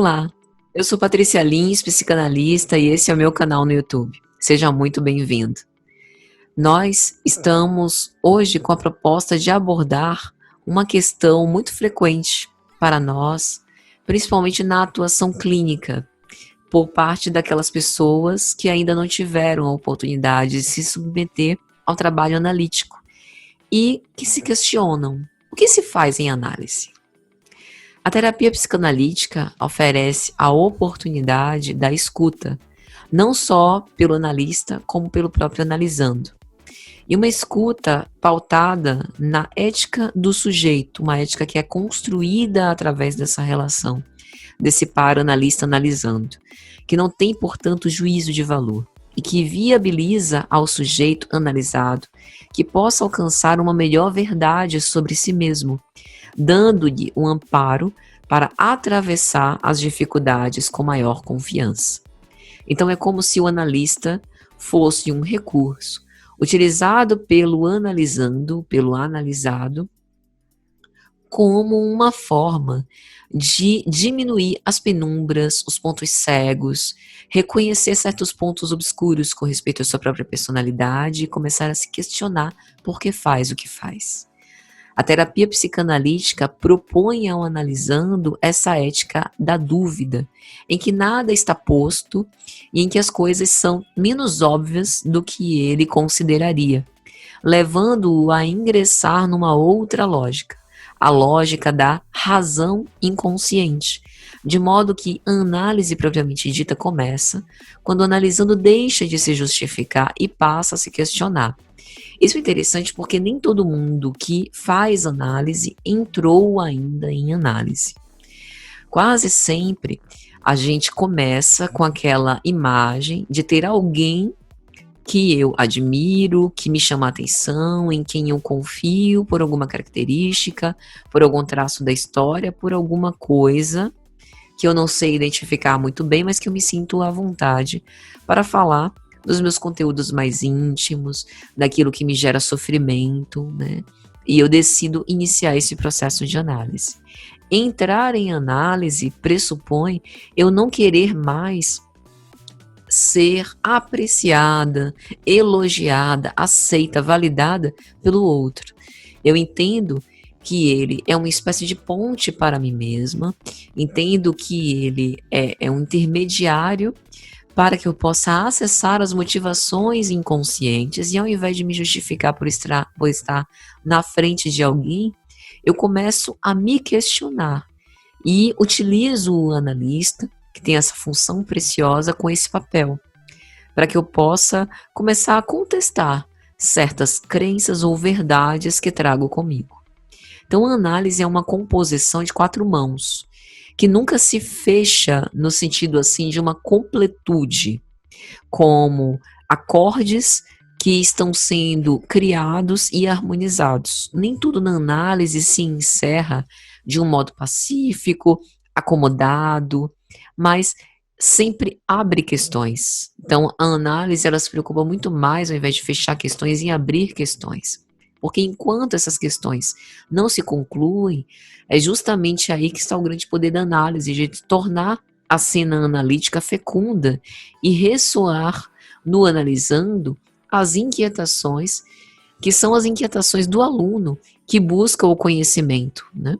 Olá, eu sou Patrícia Lins, psicanalista, e esse é o meu canal no YouTube. Seja muito bem-vindo. Nós estamos hoje com a proposta de abordar uma questão muito frequente para nós, principalmente na atuação clínica, por parte daquelas pessoas que ainda não tiveram a oportunidade de se submeter ao trabalho analítico e que se questionam: o que se faz em análise? A terapia psicanalítica oferece a oportunidade da escuta, não só pelo analista, como pelo próprio analisando. E uma escuta pautada na ética do sujeito, uma ética que é construída através dessa relação, desse par analista-analisando, que não tem, portanto, juízo de valor e que viabiliza ao sujeito analisado que possa alcançar uma melhor verdade sobre si mesmo, dando-lhe um amparo para atravessar as dificuldades com maior confiança. Então é como se o analista fosse um recurso utilizado pelo analisando, pelo analisado, como uma forma de diminuir as penumbras, os pontos cegos, reconhecer certos pontos obscuros com respeito à sua própria personalidade e começar a se questionar por que faz o que faz. A terapia psicanalítica propõe ao analisando essa ética da dúvida, em que nada está posto e em que as coisas são menos óbvias do que ele consideraria, levando-o a ingressar numa outra lógica, a lógica da razão inconsciente, de modo que a análise propriamente dita começa quando o analisando deixa de se justificar e passa a se questionar. Isso é interessante porque nem todo mundo que faz análise entrou ainda em análise. Quase sempre a gente começa com aquela imagem de ter alguém que eu admiro, que me chama a atenção, em quem eu confio por alguma característica, por algum traço da história, por alguma coisa que eu não sei identificar muito bem, mas que eu me sinto à vontade para falar dos meus conteúdos mais íntimos, daquilo que me gera sofrimento, né? E eu decido iniciar esse processo de análise. Entrar em análise pressupõe eu não querer mais ser apreciada, elogiada, aceita, validada pelo outro. Eu entendo que ele é uma espécie de ponte para mim mesma, entendo que ele é um intermediário para que eu possa acessar as motivações inconscientes e ao invés de me justificar por estar na frente de alguém, eu começo a me questionar e utilizo o analista, que tem essa função preciosa, com esse papel, para que eu possa começar a contestar certas crenças ou verdades que trago comigo. Então a análise é uma composição de 4 mãos, que nunca se fecha no sentido assim de uma completude, como acordes que estão sendo criados e harmonizados. Nem tudo na análise se encerra de um modo pacífico, acomodado, mas sempre abre questões. Então a análise ela se preocupa muito mais, ao invés de fechar questões, em abrir questões. Porque enquanto essas questões não se concluem, é justamente aí que está o grande poder da análise, de tornar a cena analítica fecunda e ressoar no analisando as inquietações, que são as inquietações do aluno que busca o conhecimento, né?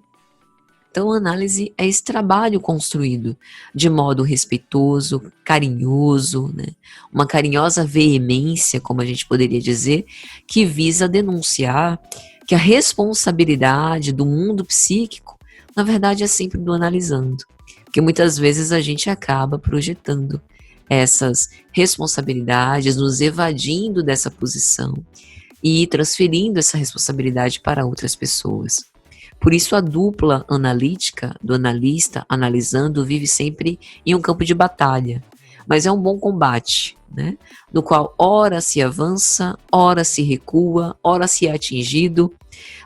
Então a análise é esse trabalho construído de modo respeitoso, carinhoso, né? Uma carinhosa veemência, como a gente poderia dizer, que visa denunciar que a responsabilidade do mundo psíquico, na verdade, é sempre do analisando, porque muitas vezes a gente acaba projetando essas responsabilidades, nos evadindo dessa posição e transferindo essa responsabilidade para outras pessoas. Por isso a dupla analítica, do analista analisando, vive sempre em um campo de batalha, mas é um bom combate, né? No qual ora se avança, ora se recua, ora se é atingido,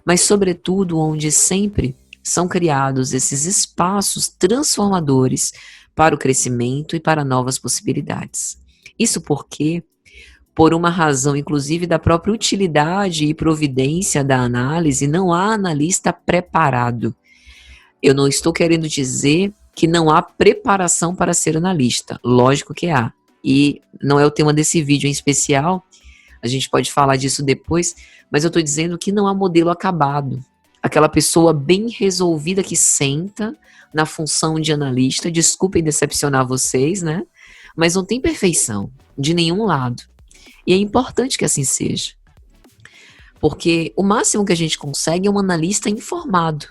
mas sobretudo onde sempre são criados esses espaços transformadores para o crescimento e para novas possibilidades. Isso porque, por uma razão inclusive da própria utilidade e providência da análise, não há analista preparado. Eu não estou querendo dizer que não há preparação para ser analista. Lógico que há. E não é o tema desse vídeo em especial, a gente pode falar disso depois, mas eu estou dizendo que não há modelo acabado. Aquela pessoa bem resolvida que senta na função de analista, desculpem decepcionar vocês, né? Mas não tem perfeição de nenhum lado. E é importante que assim seja. Porque o máximo que a gente consegue é um analista informado.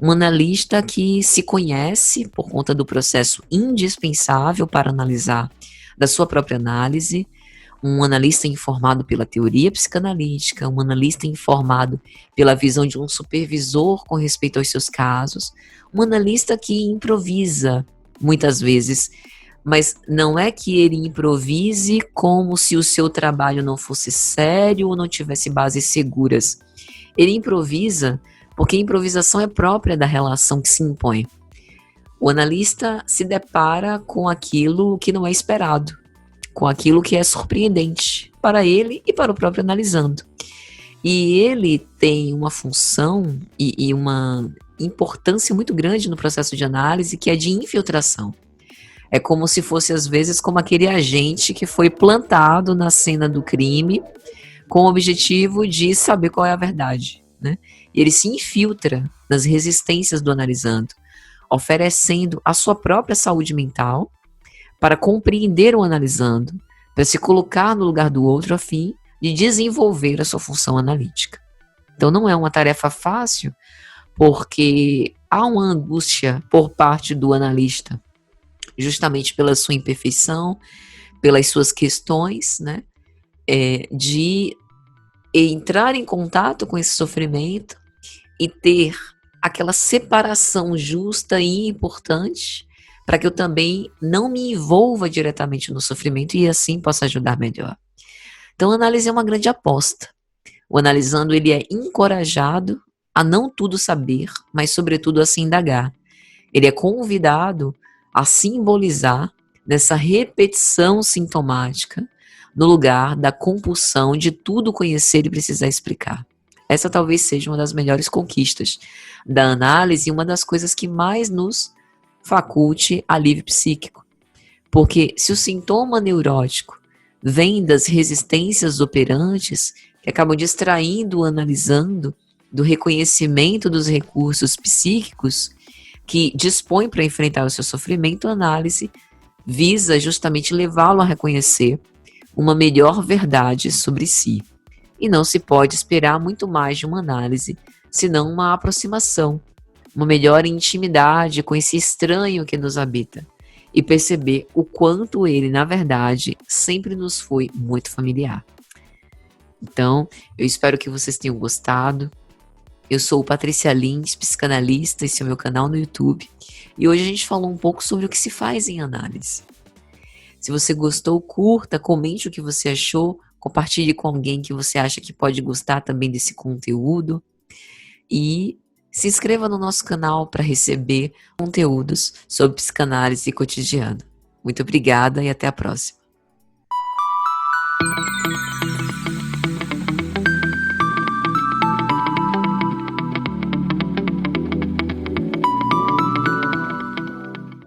Um analista que se conhece por conta do processo indispensável para analisar da sua própria análise, um analista informado pela teoria psicanalítica, um analista informado pela visão de um supervisor com respeito aos seus casos, um analista que improvisa muitas vezes, mas não é que ele improvise como se o seu trabalho não fosse sério ou não tivesse bases seguras. Ele improvisa porque a improvisação é própria da relação que se impõe. O analista se depara com aquilo que não é esperado, com aquilo que é surpreendente para ele e para o próprio analisando. E ele tem uma função e uma importância muito grande no processo de análise, que é de infiltração. É como se fosse, às vezes, como aquele agente que foi plantado na cena do crime com o objetivo de saber qual é a verdade, né? E ele se infiltra nas resistências do analisando, oferecendo a sua própria saúde mental para compreender o analisando, para se colocar no lugar do outro a fim de desenvolver a sua função analítica. Então não é uma tarefa fácil, porque há uma angústia por parte do analista, justamente pela sua imperfeição, pelas suas questões, né, de entrar em contato com esse sofrimento e ter aquela separação justa e importante para que eu também não me envolva diretamente no sofrimento e assim possa ajudar melhor. Então, a análise é uma grande aposta. O analisando, ele é encorajado a não tudo saber, mas sobretudo a se indagar. Ele é convidado a simbolizar nessa repetição sintomática no lugar da compulsão de tudo conhecer e precisar explicar. Essa talvez seja uma das melhores conquistas da análise e uma das coisas que mais nos faculte alívio psíquico. Porque se o sintoma neurótico vem das resistências operantes que acabam distraindo o analisando do reconhecimento dos recursos psíquicos que dispõe para enfrentar o seu sofrimento, a análise visa justamente levá-lo a reconhecer uma melhor verdade sobre si. E não se pode esperar muito mais de uma análise, senão uma aproximação, uma melhor intimidade com esse estranho que nos habita e perceber o quanto ele, na verdade, sempre nos foi muito familiar. Então, eu espero que vocês tenham gostado. Eu sou Patrícia Lins, psicanalista, esse é o meu canal no YouTube, e hoje a gente falou um pouco sobre o que se faz em análise. Se você gostou, curta, comente o que você achou, compartilhe com alguém que você acha que pode gostar também desse conteúdo e se inscreva no nosso canal para receber conteúdos sobre psicanálise cotidiana. Muito obrigada e até a próxima.